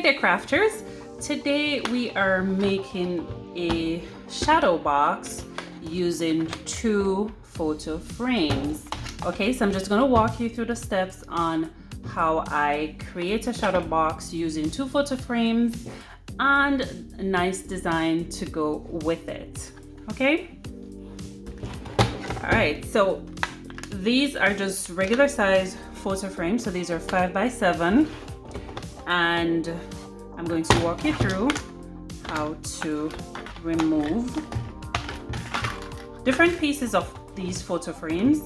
there crafters, today we are making a shadow box using 2 photo frames. Okay, so I'm just going to walk you through the steps on how I create a shadow box using 2 photo frames and a nice design to go with it. Okay, all right, so these are just regular size photo frames, so these are 5 by 7, and I'm going to walk you through how to remove different pieces of these photo frames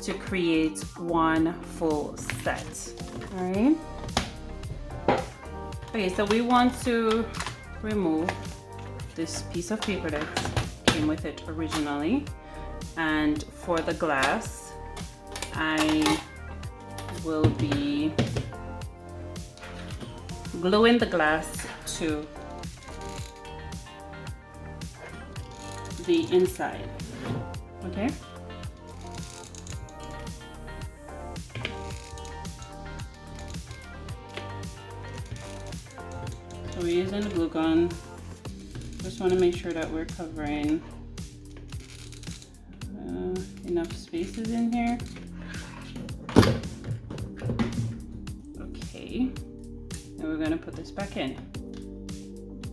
to create one full set. All right, okay, so we want to remove this piece of paper that came with it originally, and for the glass I will be gluing the glass to the inside. Okay, so we're using the glue gun. Just want to make sure that we're covering enough spaces in here. Okay, and we're going to put this back in.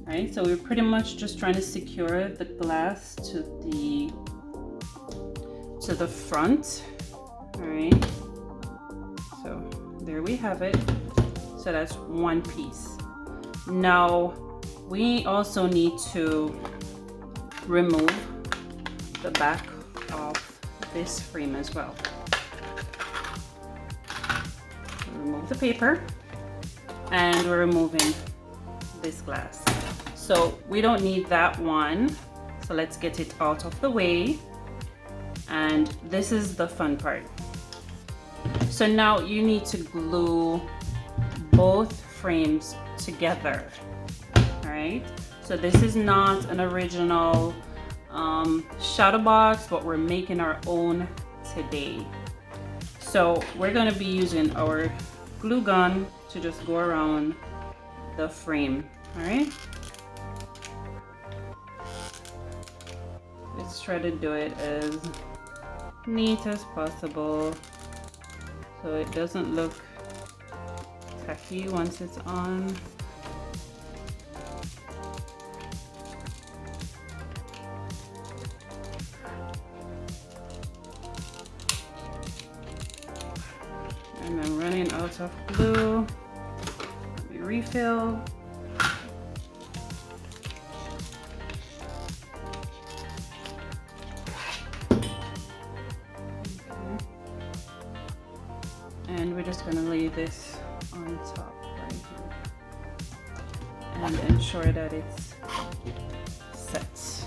All right, so we're pretty much just trying to secure the glass to the front. All right, so there we have it. So that's one piece. Now we also need to remove the back of this frame as well. Remove the paper, and we're removing this glass. So we don't need that one, so let's get it out of the way. And this is the fun part. So now you need to glue both frames together. All right, so this is not an original shadow box, but we're making our own today. So we're going to be using our glue gun to just go around the frame. All right, let's try to do it as neat as possible so it doesn't look tacky once it's on. And I'm running out of glue. Let me refill. Okay. And we're just going to lay this on top right here and ensure that it's set.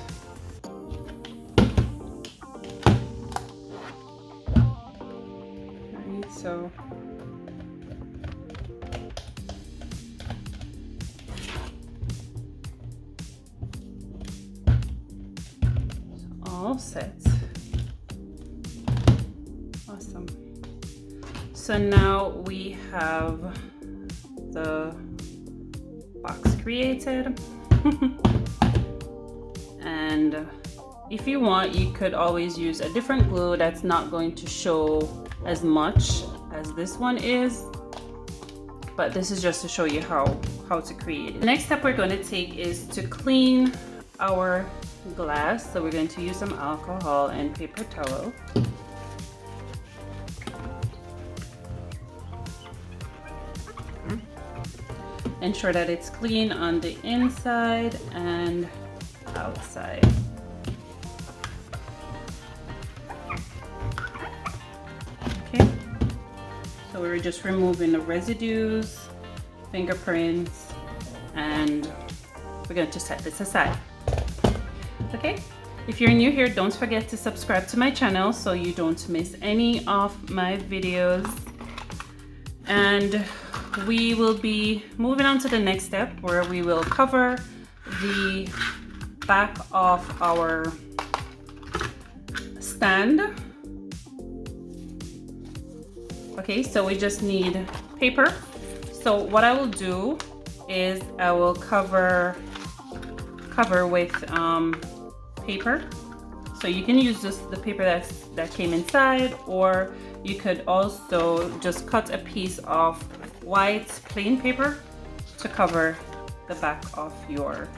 Alright, so all set. Awesome. So now we have the box created. And if you want, you could always use a different glue that's not going to show as much as this one is, but this is just to show you how to create it. The next step we're going to take is to clean our glass. So we're going to use some alcohol and paper towel. Ensure that it's clean on the inside and outside. Okay, so we're just removing the residues, fingerprints, and we're going to set this aside. Okay, if you're new here, don't forget to subscribe to my channel so you don't miss any of my videos. And we will be moving on to the next step, where we will cover the back of our stand. Okay, so we just need paper. So what I will do is I will cover with paper. So you can use just the paper that came inside, or you could also just cut a piece of white plain paper to cover the back of your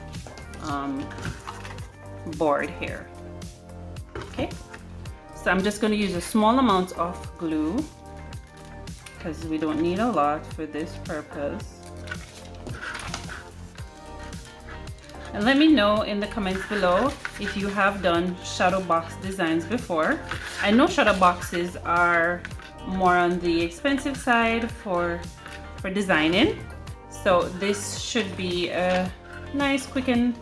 board here. Okay, so I'm just going to use a small amount of glue because we don't need a lot for this purpose. And let me know in the comments below if you have done shadow box designs before. I know shadow boxes are more on the expensive side for designing, so this should be a nice, quick and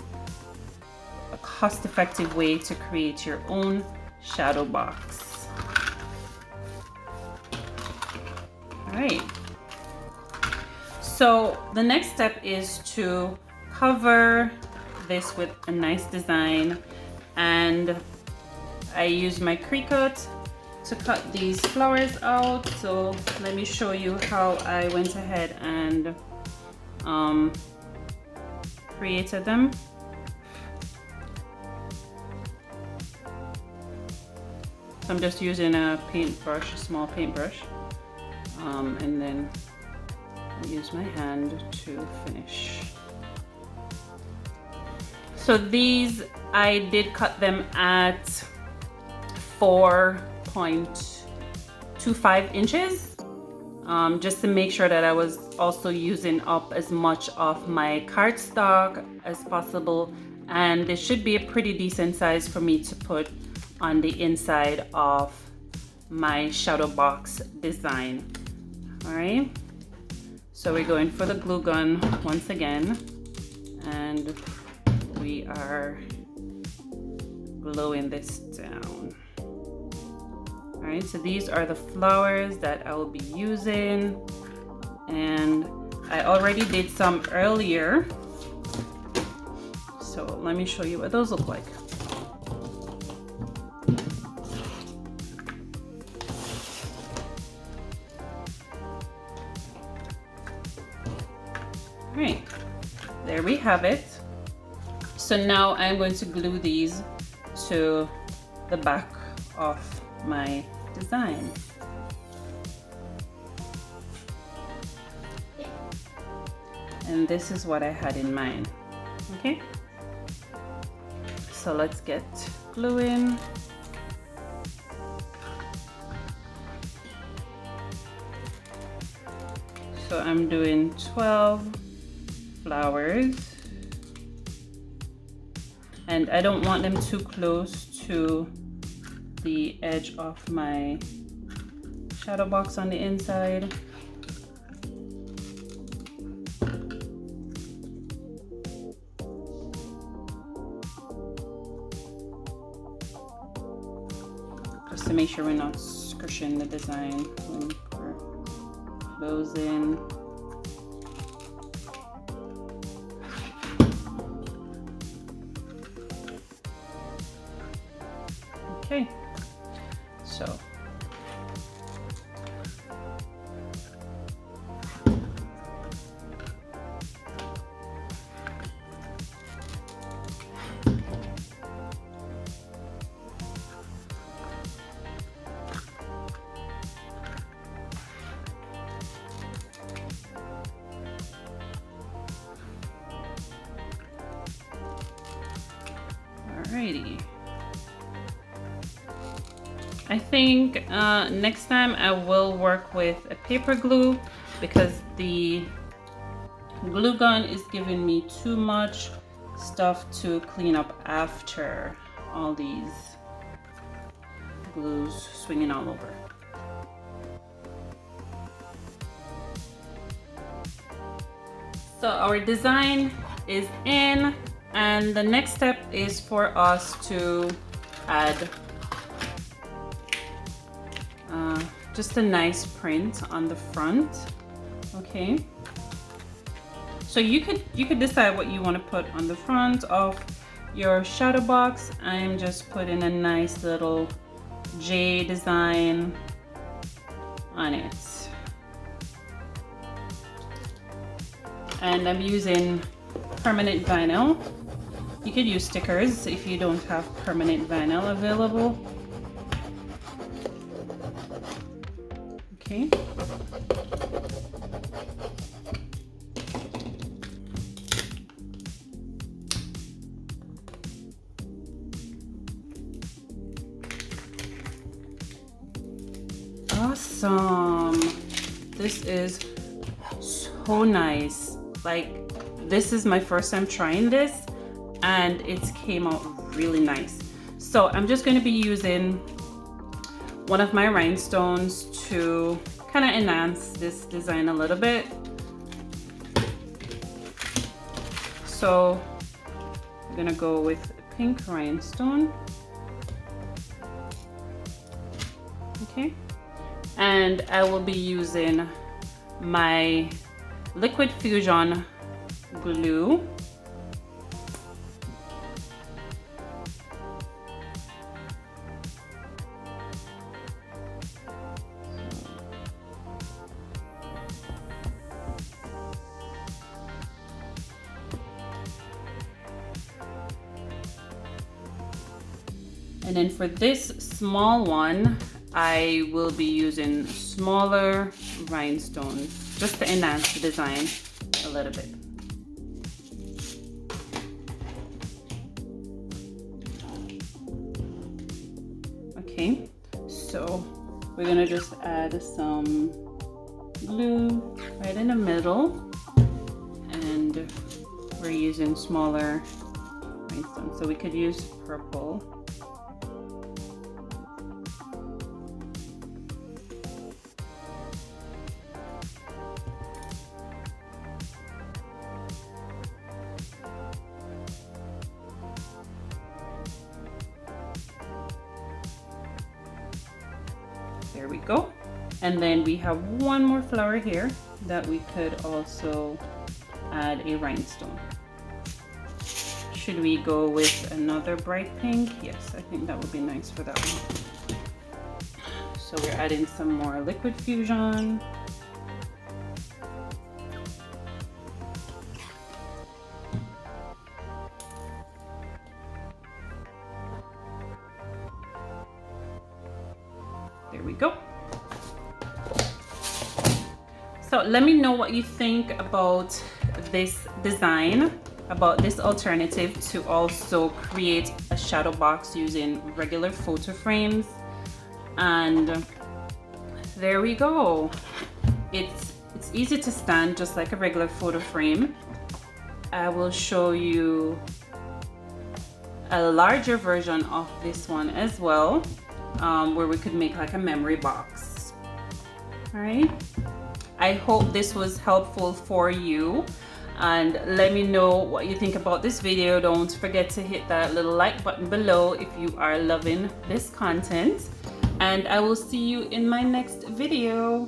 cost-effective way to create your own shadow box. All right, so the next step is to cover this with a nice design, and I use my Cricut to cut these flowers out. So let me show you how I went ahead and created them. So I'm just using a paintbrush, a small paintbrush, and then I use my hand to finish. So these, I did cut them at 4.25 inches, just to make sure that I was also using up as much of my cardstock as possible. And it should be a pretty decent size for me to put on the inside of my shadow box design. All right, so we're going for the glue gun once again, and we are gluing this down. All right, so these are the flowers that I will be using, and I already did some earlier, so let me show you what those look like. All right, there we have it. So now I'm going to glue these to the back of my design. And this is what I had in mind. Okay, so let's get gluing. So I'm doing 12 flowers, and I don't want them too close to the edge of my shadow box on the inside. Just to make sure we're not squishing the design when we're closing. Okay, so alrighty. I think next time I will work with a paper glue, because the glue gun is giving me too much stuff to clean up after all these glues swinging all over. So our design is in, and the next step is for us to add just a nice print on the front. Okay, so you could decide what you want to put on the front of your shadow box. I'm just putting a nice little J design on it, and I'm using permanent vinyl. You could use stickers if you don't have permanent vinyl available. Okay. Awesome. This is so nice. Like, this is my first time trying this and it came out really nice. So I'm just going to be using one of my rhinestones to kind of enhance this design a little bit. So I'm gonna go with a pink rhinestone. Okay. And I will be using my Liquid Fusion glue. And then for this small one, I will be using smaller rhinestones just to enhance the design a little bit. Okay, so we're gonna just add some glue right in the middle, and we're using smaller rhinestones, so we could use purple. There we go. And then we have one more flower here that we could also add a rhinestone. Should we go with another bright pink? Yes, I think that would be nice for that one. So we're adding some more Liquid Fusion. There we go. So let me know what you think about this design, about this alternative to also create a shadow box using regular photo frames. And there we go. It's easy to stand just like a regular photo frame. I will show you a larger version of this one as well, where we could make like a memory box. All right, I hope this was helpful for you, and let me know what you think about this video. Don't forget to hit that little like button below if you are loving this content, and I will see you in my next video.